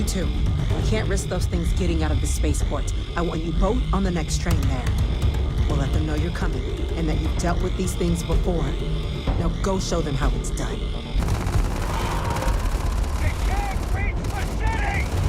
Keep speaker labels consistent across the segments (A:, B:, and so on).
A: two. We can't risk those things getting out of the spaceport. I want you both on the next train there. We'll let them know you're coming and that you've dealt with these things before. Now go show them how it's done.
B: They can't reach the city!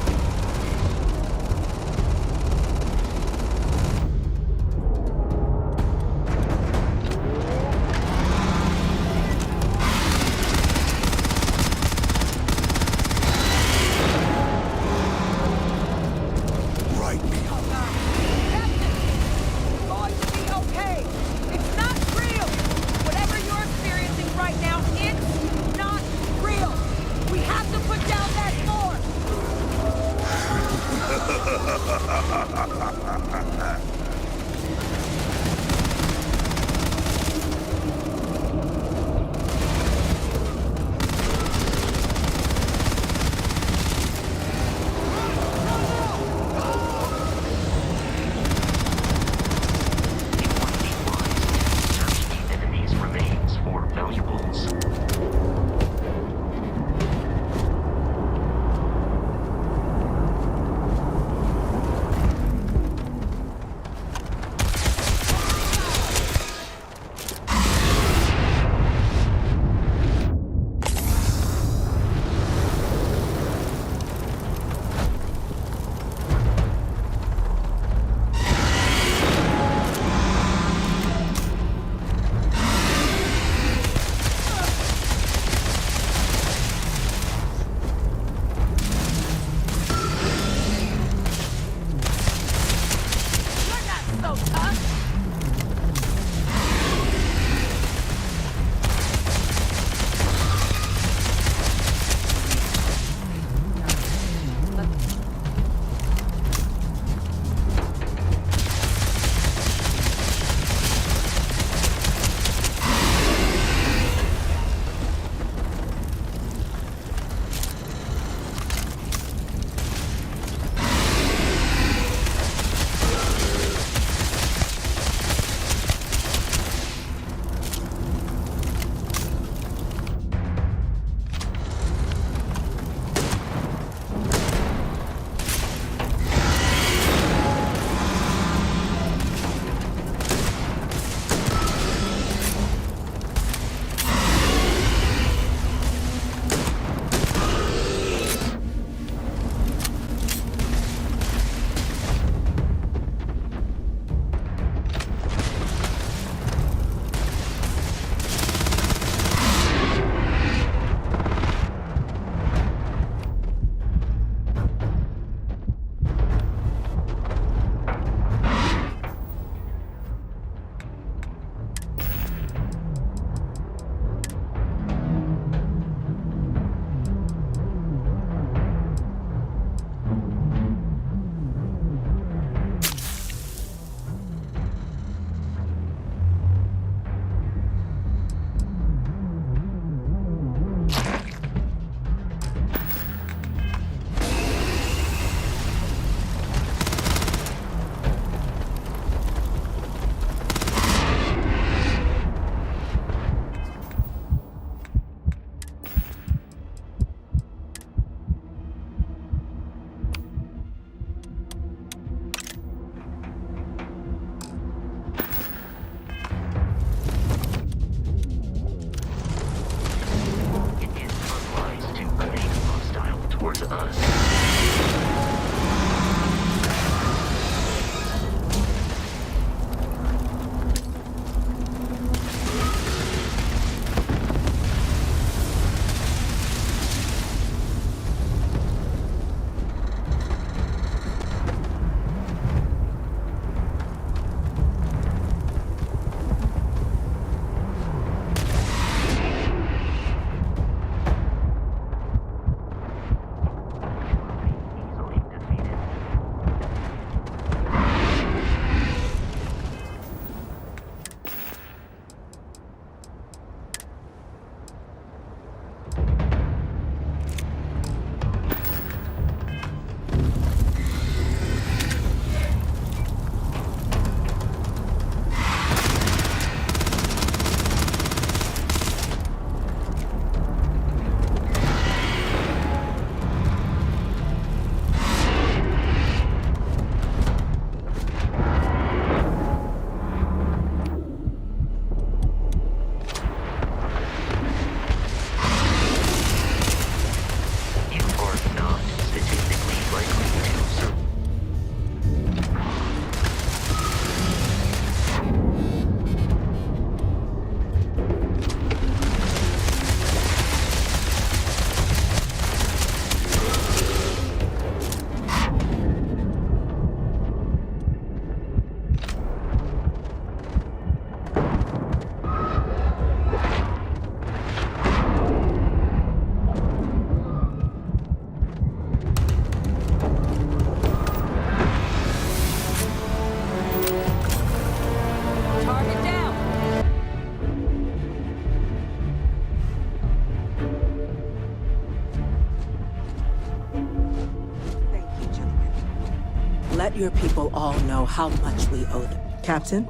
A: Let your people all know how much we owe them. Captain?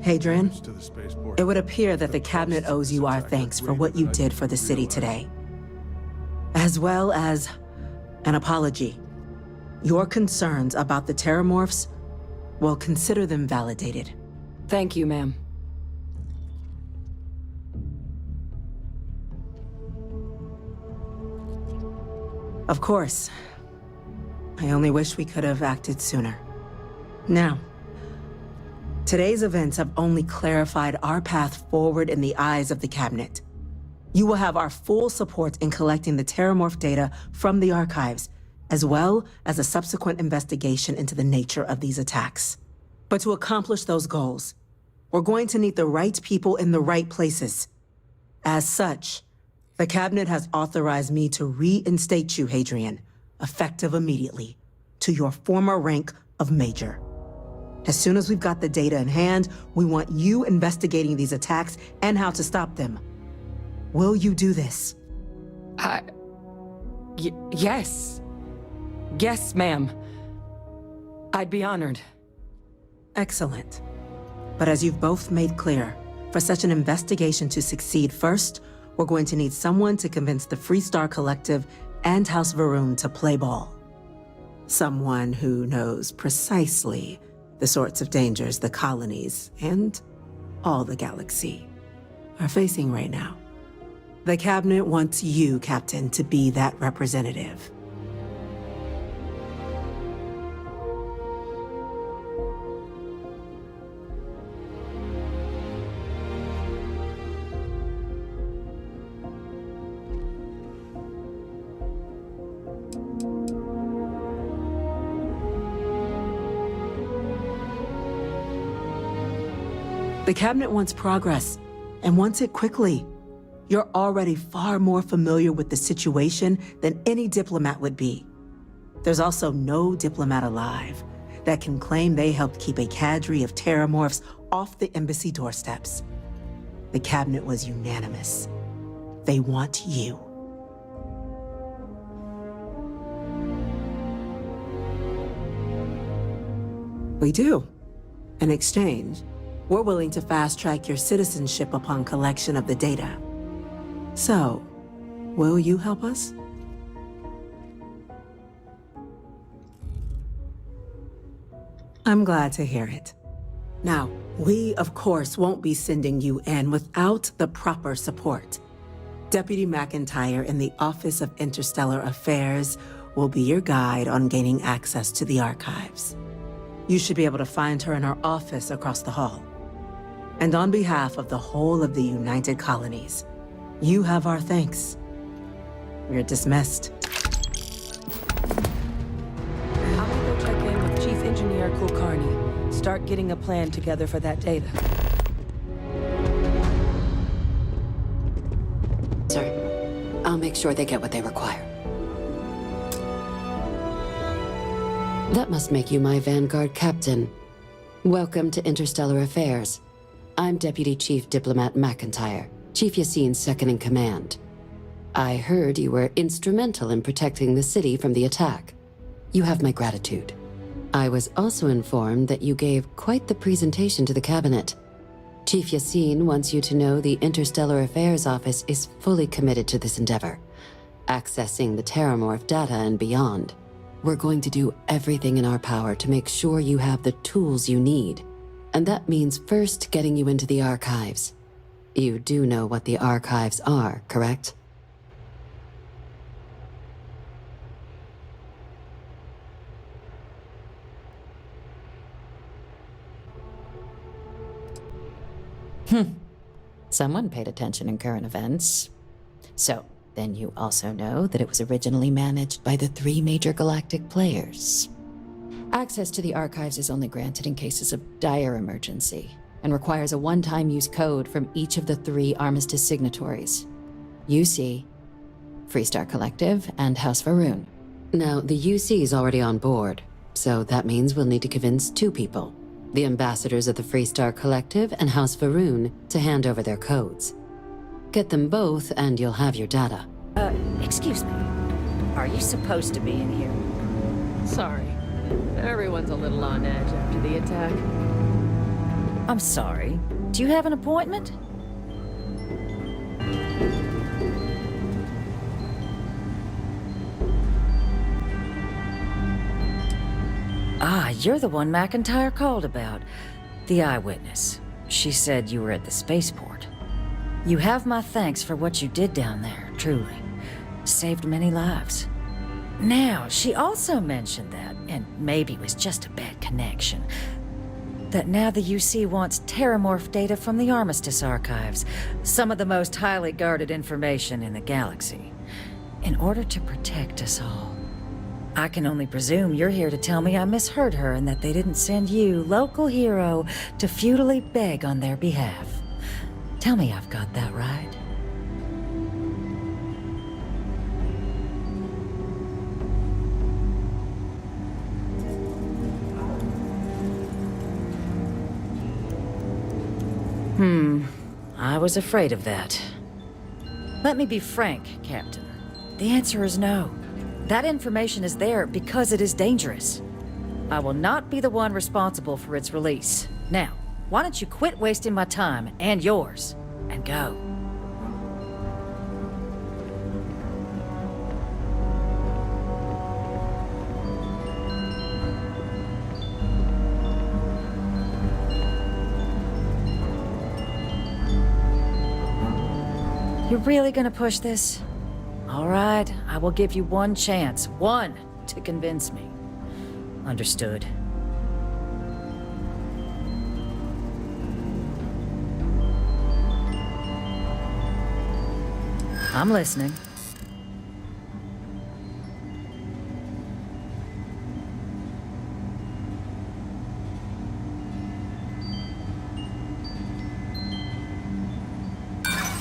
A: Hadrian? It would appear that the cabinet owes you our thanks for what you did for the city today. As well as an apology. Your concerns about the Terramorphs, well, consider them validated.
C: Thank you, ma'am.
A: Of course. I only wish we could have acted sooner. Now, today's events have only clarified our path forward in the eyes of the cabinet. You will have our full support in collecting the Terramorph data from the archives, as well as a subsequent investigation into the nature of these attacks. But to accomplish those goals, we're going to need the right people in the right places. As such, the cabinet has authorized me to reinstate you, Hadrian, effective immediately, to your former rank of Major. As soon as we've got the data in hand, we want you investigating these attacks and how to stop them. Will you do this?
C: Yes. Yes, ma'am. I'd be honored.
A: Excellent. But as you've both made clear, for such an investigation to succeed first, we're going to need someone to convince the Freestar Collective and House Varun to play ball. Someone who knows precisely the sorts of dangers the colonies and all the galaxy are facing right now. The cabinet wants you, Captain, to be that representative. The cabinet wants progress, and wants it quickly. You're already far more familiar with the situation than any diplomat would be. There's also no diplomat alive that can claim they helped keep a cadre of Terramorphs off the embassy doorsteps. The cabinet was unanimous. They want you. We do. In exchange, we're willing to fast-track your citizenship upon collection of the data. So, will you help us? I'm glad to hear it. Now, we, of course, won't be sending you in without the proper support. Deputy McIntyre in the Office of Interstellar Affairs will be your guide on gaining access to the archives. You should be able to find her in her office across the hall. And on behalf of the whole of the United Colonies, you have our thanks. You're dismissed.
C: I'm gonna go check in with Chief Engineer Kulkarni. Start getting a plan together for that data.
D: Sir, I'll make sure they get what they require. That must make you my Vanguard captain. Welcome to Interstellar Affairs. I'm Deputy Chief Diplomat McIntyre, Chief Yassine's second-in-command. I heard you were instrumental in protecting the city from the attack. You have my gratitude. I was also informed that you gave quite the presentation to the cabinet. Chief Yassine wants you to know the Interstellar Affairs Office is fully committed to this endeavor, accessing the Terramorph data and beyond. We're going to do everything in our power to make sure you have the tools you need. And that means first getting you into the archives. You do know what the archives are, correct?
E: Someone paid attention in current events. So, then you also know that it was originally managed by the 3 major galactic players. Access to the archives is only granted in cases of dire emergency, and requires a one-time use code from each of the 3 armistice signatories. UC, Freestar Collective, and House Varun.
D: Now, the UC is already on board, so that means we'll need to convince 2 people. The ambassadors of the Freestar Collective and House Varun to hand over their codes. Get them both and you'll have your data.
F: Excuse me. Are you supposed to be in here?
C: Sorry. Everyone's a little on edge after the attack.
E: I'm sorry. Do you have an appointment? Ah, you're the one McIntyre called about. The eyewitness. She said you were at the spaceport. You have my thanks for what you did down there, truly. Saved many lives. Now, she also mentioned that, and maybe it was just a bad connection, that now the UC wants terramorph data from the Armistice archives, some of the most highly guarded information in the galaxy, in order to protect us all. I can only presume you're here to tell me I misheard her and that they didn't send you, local hero, to futilely beg on their behalf. Tell me I've got that right. I was afraid of that. Let me be frank, Captain. The answer is no. That information is there because it is dangerous. I will not be the one responsible for its release. Now, why don't you quit wasting my time and yours, and go? You're really gonna push this? All right, I will give you one chance. One to convince me. Understood. I'm listening.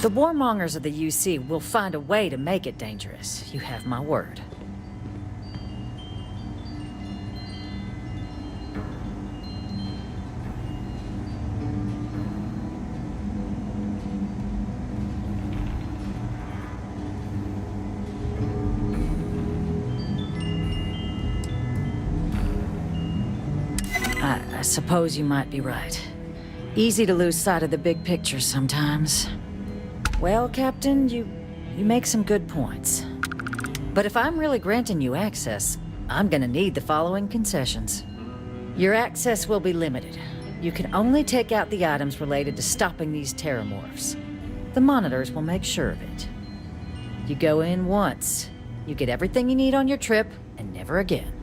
E: The warmongers of the UC will find a way to make it dangerous. You have my word. I suppose you might be right. Easy to lose sight of the big picture sometimes. Well, Captain, you make some good points. But if I'm really granting you access, I'm gonna need the following concessions. Your access will be limited. You can only take out the items related to stopping these terramorphs. The monitors will make sure of it. You go in once, you get everything you need on your trip, and never again.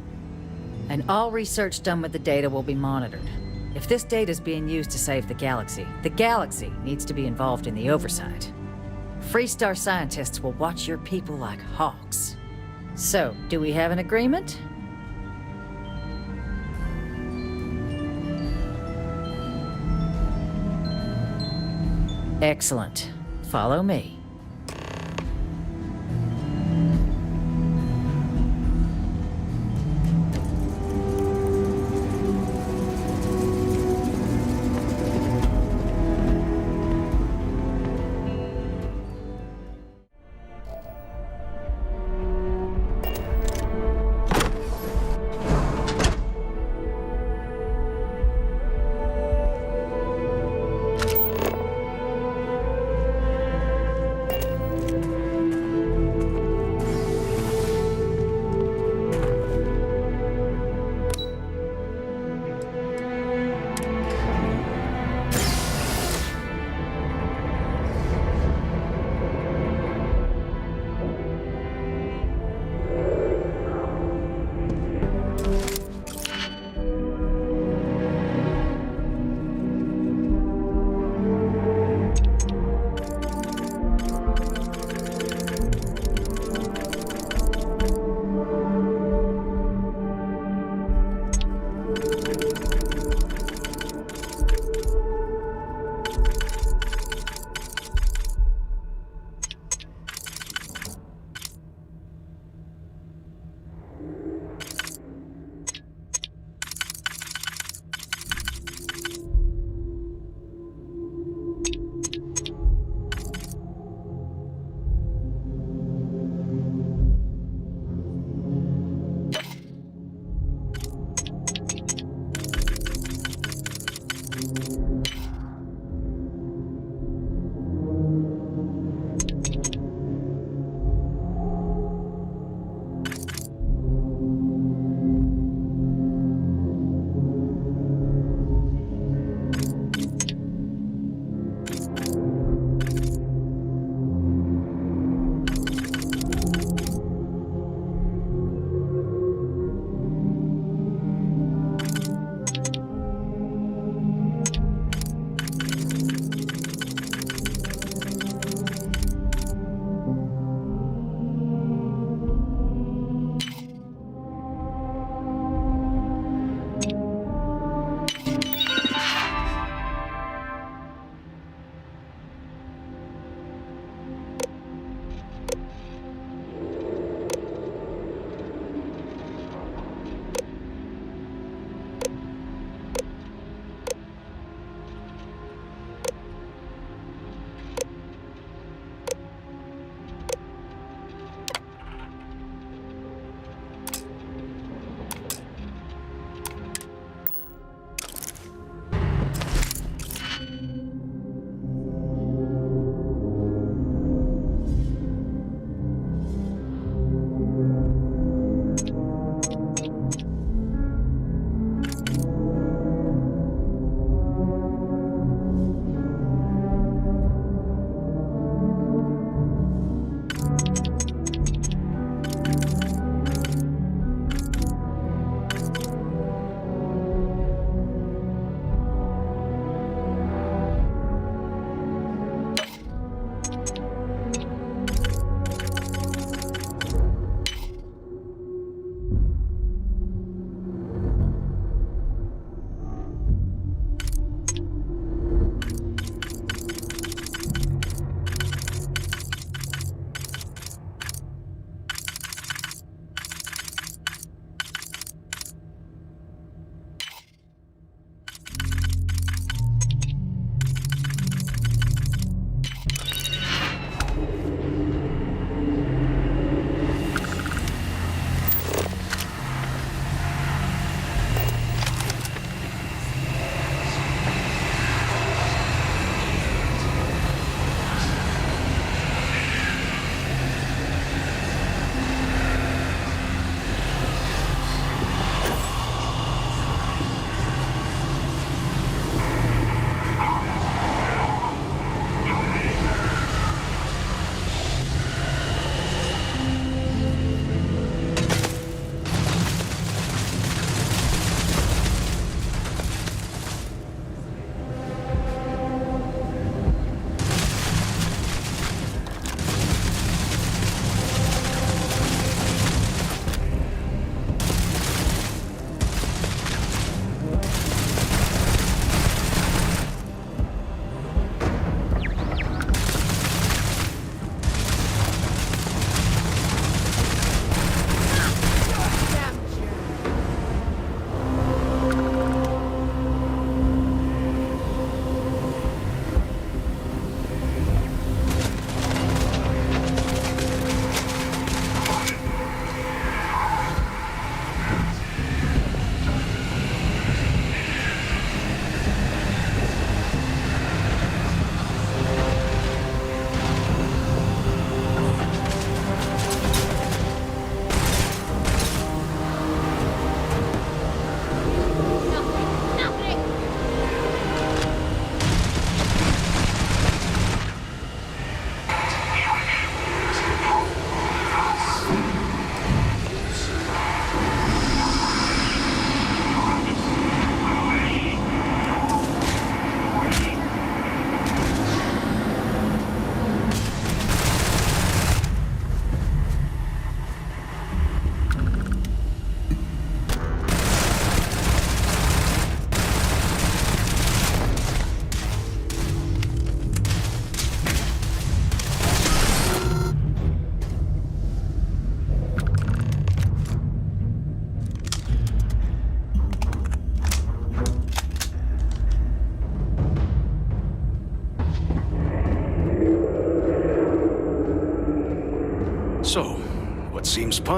E: And all research done with the data will be monitored. If this data is being used to save the galaxy needs to be involved in the oversight. Freestar scientists will watch your people like hawks. So, do we have an agreement? Excellent. Follow me.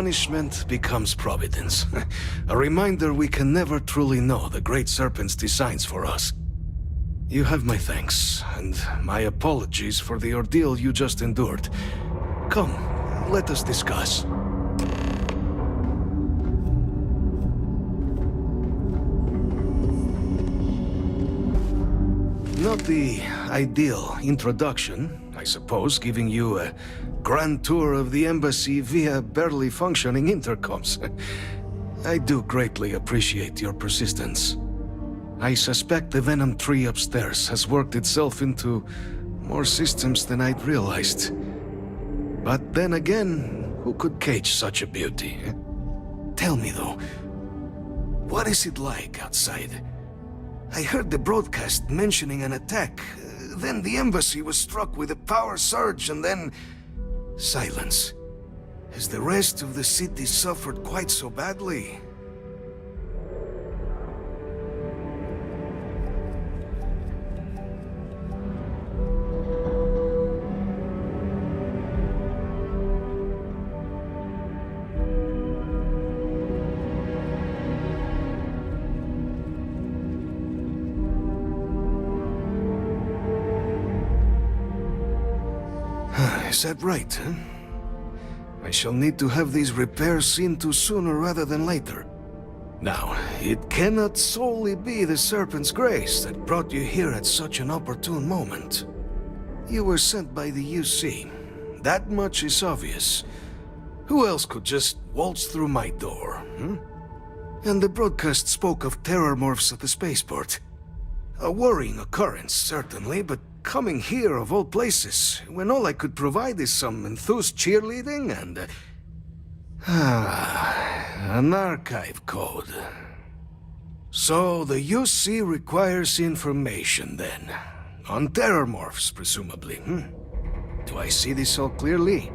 F: punishment becomes providence. A reminder we can never truly know the Great Serpent's designs for us. You have my thanks, and my apologies for the ordeal you just endured. Come, let us discuss. Not the ideal introduction, I suppose, giving you a grand tour of the embassy via barely functioning intercoms. I do greatly appreciate your persistence. I suspect the Venom tree upstairs has worked itself into more systems than I'd realized. But then again, who could cage such a beauty? Tell me though, what is it like outside? I heard the broadcast mentioning an attack. Then the embassy was struck with a power surge and then... silence. Has the rest of the city suffered quite so badly? Is that right, huh? I shall need to have these repairs seen to sooner rather than later. Now, it cannot solely be the Serpent's grace that brought you here at such an opportune moment. You were sent by the UC. That much is obvious. Who else could just waltz through my door, hmm? And the broadcast spoke of terror morphs at the spaceport. A worrying occurrence, certainly, but coming here of all places, when all I could provide is some enthused cheerleading and... an archive code. So the UC requires information, then. On terror morphs, presumably, hmm? Do I see this all clearly?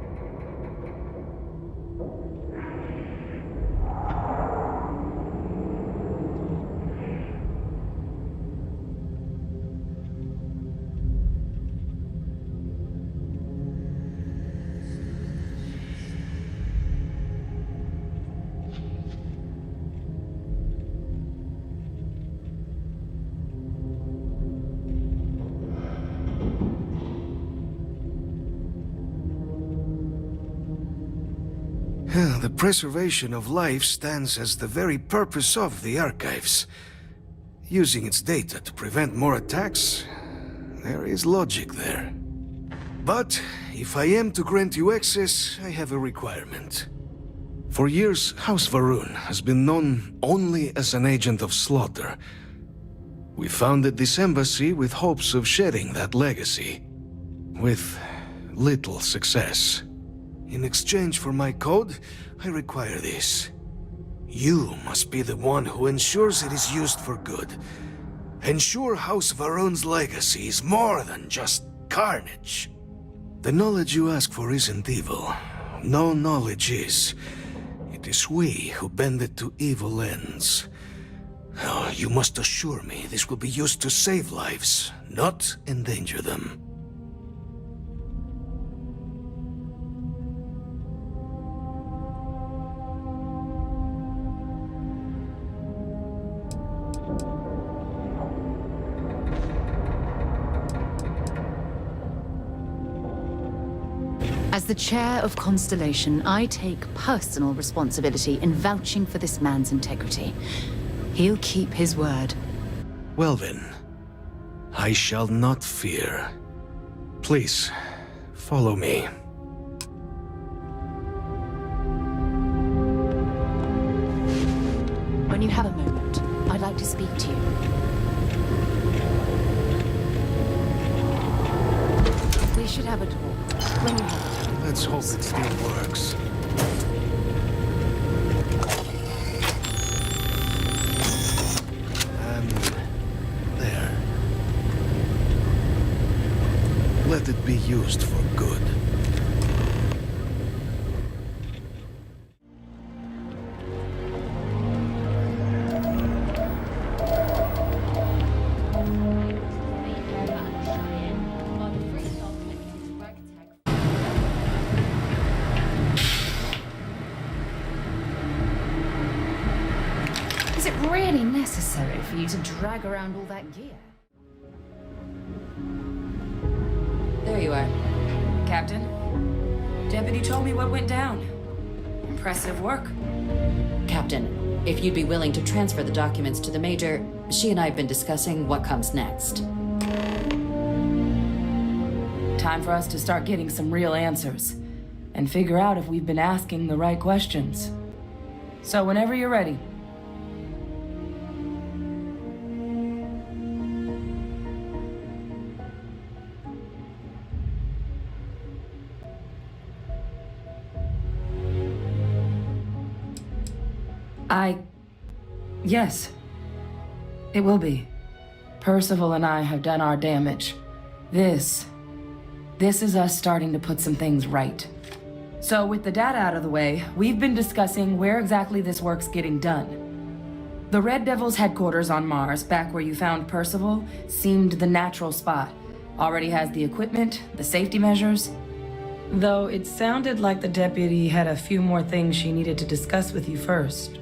F: The preservation of life stands as the very purpose of the archives. Using its data to prevent more attacks, there is logic there. But if I am to grant you access, I have a requirement. For years, House Varun has been known only as an agent of slaughter. We founded this embassy with hopes of shedding that legacy, with little success. In exchange for my code, I require this. You must be the one who ensures it is used for good. Ensure House Varun's legacy is more than just carnage. The knowledge you ask for isn't evil. No knowledge is. It is we who bend it to evil ends. Oh, you must assure me this will be used to save lives, not endanger them.
G: As the chair of Constellation, I take personal responsibility in vouching for this man's integrity. He'll keep his word.
F: Well then, I shall not fear. Please, follow me.
G: When you have a moment, I'd like to speak to you. We should have a talk. When you have a talk.
F: Let's hope it still works. And there. Let it be used for good.
G: Is it really necessary for you to drag around all that gear?
E: There you are.
C: Captain, Deputy told me what went down. Impressive work.
E: Captain, if you'd be willing to transfer the documents to the Major, she and I have been discussing what comes next.
C: Time for us to start getting some real answers and figure out if we've been asking the right questions. So whenever you're ready. Yes. It will be. Percival and I have done our damage. This is us starting to put some things right. So with the data out of the way, we've been discussing where exactly this work's getting done. The Red Devil's headquarters on Mars, back where you found Percival, seemed the natural spot. Already has the equipment, the safety measures. Though it sounded like the deputy had a few more things she needed to discuss with you first.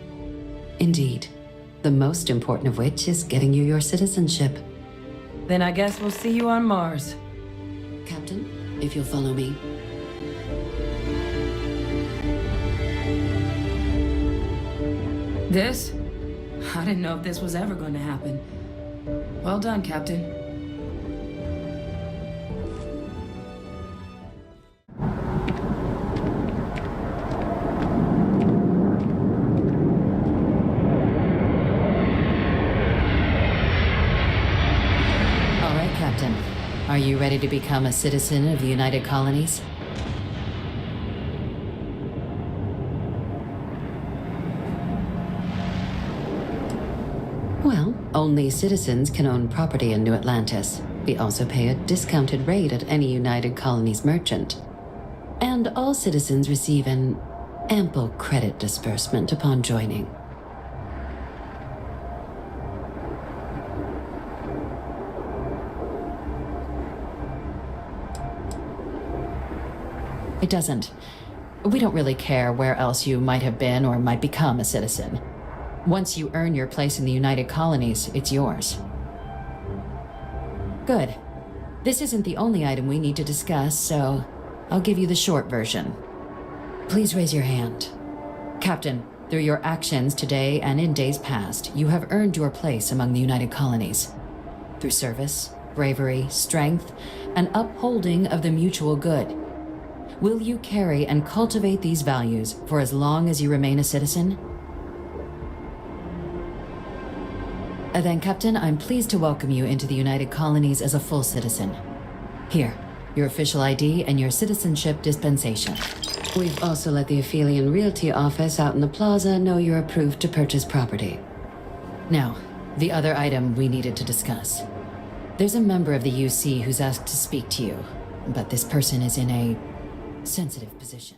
D: Indeed. The most important of which is getting you your citizenship.
C: Then I guess we'll see you on Mars.
D: Captain, if you'll follow me.
C: This? I didn't know if this was ever going to happen. Well done, Captain.
E: All right, Captain. Are you ready to become a citizen of the United Colonies?
D: Well, only citizens can own property in New Atlantis. We also pay a discounted rate at any United Colonies merchant. And all citizens receive an ample credit disbursement upon joining.
E: It doesn't. We don't really care where else you might have been or might become a citizen. Once you earn your place in the United Colonies, it's yours. Good. This isn't the only item we need to discuss, so I'll give you the short version. Please raise your hand. Captain, through your actions today and in days past, you have earned your place among the United Colonies. Through service, bravery, strength, and upholding of the mutual good. Will you carry and cultivate these values for as long as you remain a citizen? Then, Captain, I'm pleased to welcome you into the United Colonies as a full citizen. Here, your official ID and your citizenship dispensation.
D: We've also let the Aphelion Realty office out in the plaza know you're approved to purchase property.
E: Now, the other item we needed to discuss. There's a member of the UC who's asked to speak to you, but this person is in a sensitive position.